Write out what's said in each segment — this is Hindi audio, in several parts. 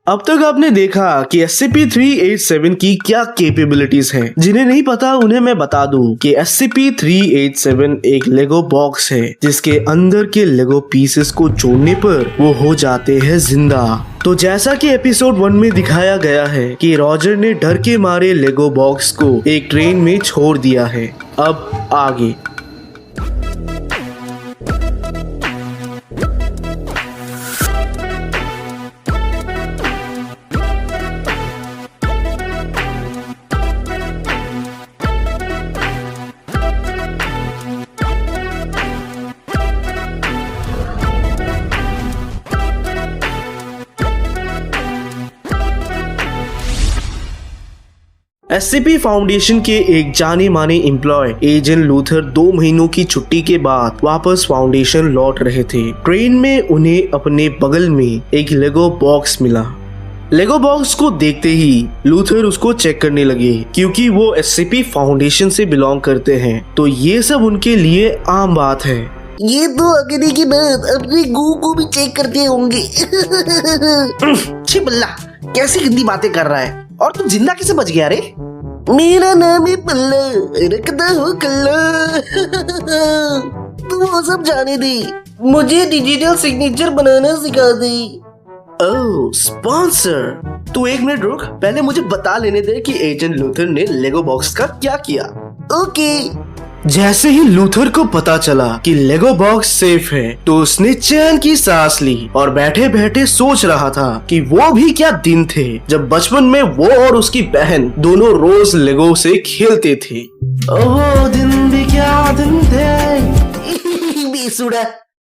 अब तक आपने देखा कि SCP-387 की क्या कैपेबिलिटीज हैं। जिन्हें नहीं पता उन्हें मैं बता दूं कि SCP-387 एक लेगो बॉक्स है जिसके अंदर के लेगो पीसेस को जोड़ने पर वो हो जाते हैं जिंदा। तो जैसा कि एपिसोड 1 में दिखाया गया है कि रॉजर ने डर के मारे लेगो बॉक्स को एक ट्रेन में छोड़ दिया है। अब आगे SCP फाउंडेशन के एक जाने माने एम्प्लॉय एजेंट लूथर 2 महीनों की छुट्टी के बाद वापस फाउंडेशन लौट रहे थे। ट्रेन में उन्हें अपने बगल में एक लेगो बॉक्स मिला। लेगो बॉक्स को देखते ही लूथर उसको चेक करने लगे क्योंकि वो SCP फाउंडेशन से बिलोंग करते हैं, तो ये सब उनके लिए आम बात है। ये तो अगले के बाद अपने गू को भी चेक करते होंगे। छी बल्ला, कैसी गंदी बातें कर रहा है। और तू जिंदा कैसे बच गया रे? मेरा नाम है पल्ला, रखता हो कल्ला। तू वो सब जाने दे, मुझे डिजिटल सिग्नेचर बनाना सिखा दे। ओह स्पॉन्सर। तू 1 मिनट रुक, पहले मुझे बता लेने दे कि एजेंट लूथर ने लेगो बॉक्स का क्या किया। ओके। जैसे ही लूथर को पता चला कि लेगो बॉक्स सेफ है तो उसने चैन की सांस ली और बैठे बैठे सोच रहा था कि वो भी क्या दिन थे जब बचपन में वो और उसकी बहन दोनों रोज लेगो से खेलते थे। ओह दिन भी क्या दिन थे। बेसुरा।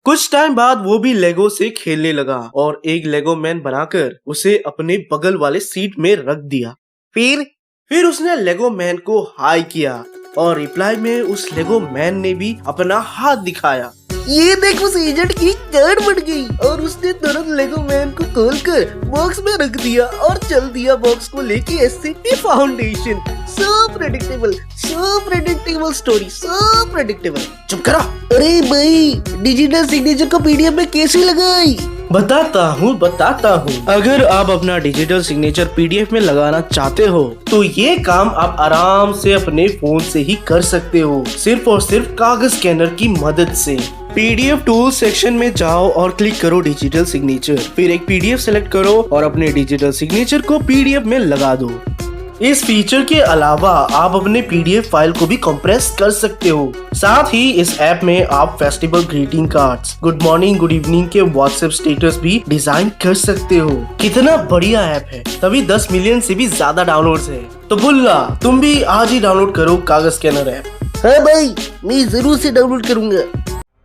कुछ टाइम बाद वो भी लेगो से खेलने लगा और एक लेगो मैन बनाकर उसे अपने बगल वाले सीट में रख दिया। फिर उसने लेगो मैन को हाई किया और रिप्लाई में उस लेगो मैन ने भी अपना हाथ दिखाया। ये देख, उस एजेंट की जान बढ़ गई और उसने तुरंत लेगो मैन को खोलकर बॉक्स में रख दिया और चल दिया बॉक्स को लेके SCP फाउंडेशन। सो प्रेडिक्टेबल स्टोरी, सो प्रेडिक्टेबल। चुप करो। अरे भाई, डिजिटल सिग्नेचर को PDF में कैसे लगाई? बताता हूँ। अगर आप अपना डिजिटल सिग्नेचर PDF में लगाना चाहते हो तो ये काम आप आराम से अपने फोन से ही कर सकते हो, सिर्फ और सिर्फ कागज स्कैनर की मदद से। PDF टूल सेक्शन में जाओ और क्लिक करो डिजिटल सिग्नेचर, फिर एक PDF सेलेक्ट करो और अपने डिजिटल सिग्नेचर को PDF में लगा दो। इस फीचर के अलावा आप अपने PDF फाइल को भी कंप्रेस कर सकते हो। साथ ही इस ऐप में आप festival greeting cards, good morning good evening के WhatsApp स्टेटस भी डिजाइन कर सकते हो। कितना बढ़िया ऐप है, तभी 10 मिलियन से भी ज्यादा डाउनलोड्स है। तो बुल्ला, तुम भी आज ही डाउनलोड करो कागज स्कैनर ऐप। हाँ भाई, मैं जरूर से डाउनलोड करूंगा।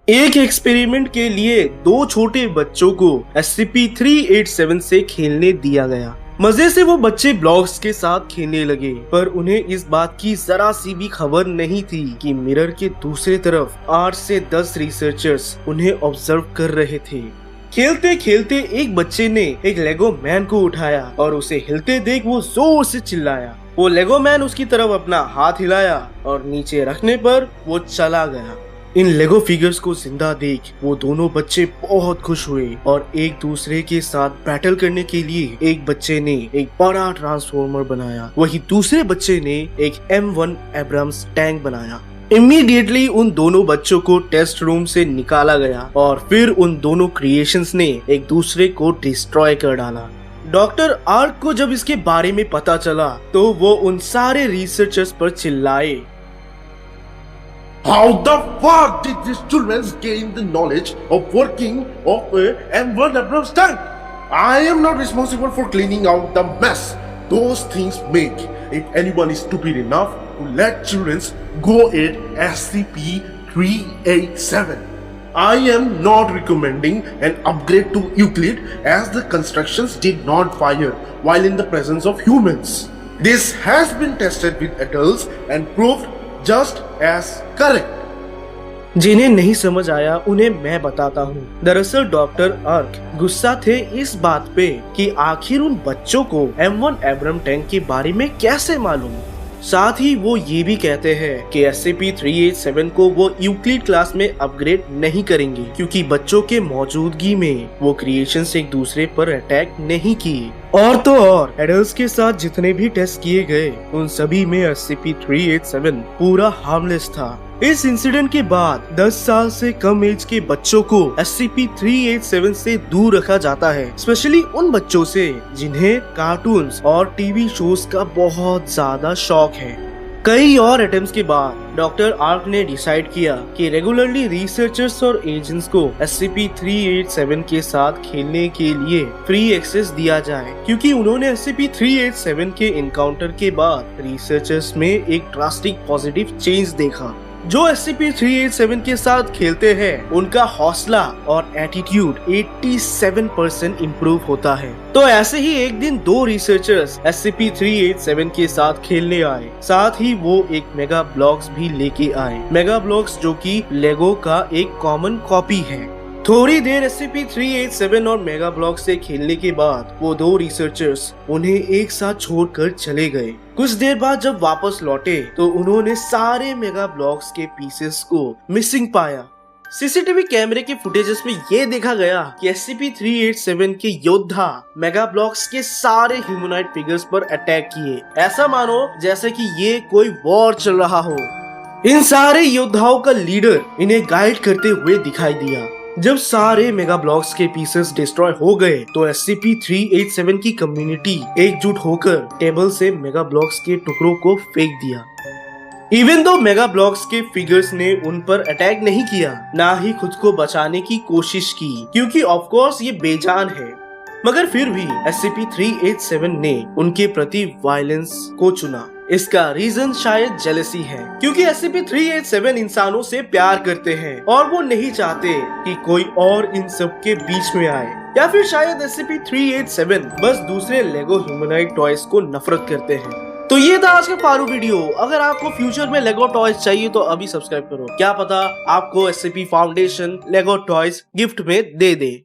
एक एक्सपेरिमेंट के लिए 2 छोटे बच्चों को SCP-387 से खेलने दिया गया। मजे से वो बच्चे ब्लॉक्स के साथ खेलने लगे, पर उन्हें इस बात की जरा सी भी खबर नहीं थी कि मिरर के दूसरे तरफ 8 से 10 रिसर्चर्स उन्हें ऑब्जर्व कर रहे थे। खेलते खेलते एक बच्चे ने एक लेगो मैन को उठाया और उसे हिलते देख वो जोर से चिल्लाया। वो लेगो मैन उसकी तरफ अपना हाथ हिलाया और नीचे रखने पर वो चला गया। इन लेगो फिगर्स को जिंदा देख वो दोनों बच्चे बहुत खुश हुए और एक दूसरे के साथ बैटल करने के लिए एक बच्चे ने एक बड़ा ट्रांसफॉर्मर बनाया, वही दूसरे बच्चे ने एक M1 एब्राम्स टैंक बनाया। इमीडिएटली उन दोनों बच्चों को टेस्ट रूम से निकाला गया और फिर उन दोनों क्रिएशंस ने एक दूसरे को डिस्ट्रॉय कर डाला। डॉक्टर आर्क को जब इसके बारे में पता चला तो वो उन सारे रिसर्चर्स पर चिल्लाए, How the fuck did these children gain the knowledge of working of a M1 Abrams tank? I am not responsible for cleaning out the mess those things make. If anyone is stupid enough to let children go at SCP-387, I am not recommending an upgrade to Euclid as the constructions did not fire while in the presence of humans. This has been tested with adults and proved just as correct. जिन्हें नहीं समझ आया उन्हें मैं बताता हूँ। दरअसल डॉक्टर आर्क गुस्सा थे इस बात पे कि आखिर उन बच्चों को M1 एब्रम टैंक के बारे में कैसे मालूम। साथ ही वो ये भी कहते हैं कि SCP-387 को वो यूक्लिड क्लास में अपग्रेड नहीं करेंगे क्योंकि बच्चों के मौजूदगी में वो क्रिएशंस एक दूसरे पर अटैक नहीं किए। और तो और एडल्ट्स के साथ जितने भी टेस्ट किए गए उन सभी में SCP-387 पूरा हार्मलेस था। इस इंसिडेंट के बाद 10 साल से कम एज के बच्चों को SCP-387 से दूर रखा जाता है, स्पेशली उन बच्चों से जिन्हें कार्टून्स और टीवी शोज का बहुत ज्यादा शौक है। कई और अटेम्प्ट्स के बाद डॉक्टर आर्क ने डिसाइड किया कि रेगुलरली रिसर्चर्स और एजेंट्स को SCP-387 के साथ खेलने के लिए फ्री एक्सेस दिया जाए क्योंकि उन्होंने SCP-387 के इनकाउंटर के बाद रिसर्चर्स में एक ड्रास्टिक पॉजिटिव चेंज देखा। जो SCP-387 के साथ खेलते हैं उनका हौसला और एटीट्यूड 87% इम्प्रूव होता है। तो ऐसे ही एक दिन 2 रिसर्चर्स SCP-387 के साथ खेलने आए, साथ ही वो एक मेगा ब्लॉक्स भी लेके आए। मेगा ब्लॉक्स जो कि लेगो का एक कॉमन कॉपी है। थोड़ी देर SCP-387 और मेगा ब्लॉक से खेलने के बाद वो 2 रिसर्चर्स उन्हें एक साथ छोड़कर चले गए। कुछ देर बाद जब वापस लौटे तो उन्होंने सारे मेगा ब्लॉक्स के पीसेस को मिसिंग पाया। सीसीटीवी कैमरे के फुटेजेस में ये देखा गया कि SCP-387 के योद्धा मेगा ब्लॉक्स के सारे ह्यूमनॉइड फिगर्स पर अटैक किए, ऐसा मानो जैसे कि ये कोई वॉर चल रहा हो। इन सारे योद्धाओं का लीडर इन्हें गाइड करते हुए दिखाई दिया। जब सारे मेगा ब्लॉक्स के पीसेस डिस्ट्रॉय हो गए तो SCP-387 की कम्युनिटी एकजुट होकर टेबल से मेगा ब्लॉक्स के टुकड़ों को फेंक दिया। इवन दो मेगा ब्लॉक्स के फिगर्स ने उन पर अटैक नहीं किया, ना ही खुद को बचाने की कोशिश की क्योंकि ऑफ कोर्स ये बेजान है, मगर फिर भी SCP-387 ने उनके प्रति वायलेंस को चुना। इसका रीजन शायद जेलसी है क्योंकि SCP-387 इंसानों से प्यार करते हैं और वो नहीं चाहते कि कोई और इन सब के बीच में आए, या फिर शायद SCP-387 बस दूसरे लेगो ह्यूमनॉइड टॉयज को नफरत करते हैं। तो ये था आज का फारू वीडियो। अगर आपको फ्यूचर में लेगो टॉयज चाहिए तो अभी सब्सक्राइब करो, क्या पता आपको SCP फाउंडेशन लेगो टॉयज गिफ्ट में दे दे।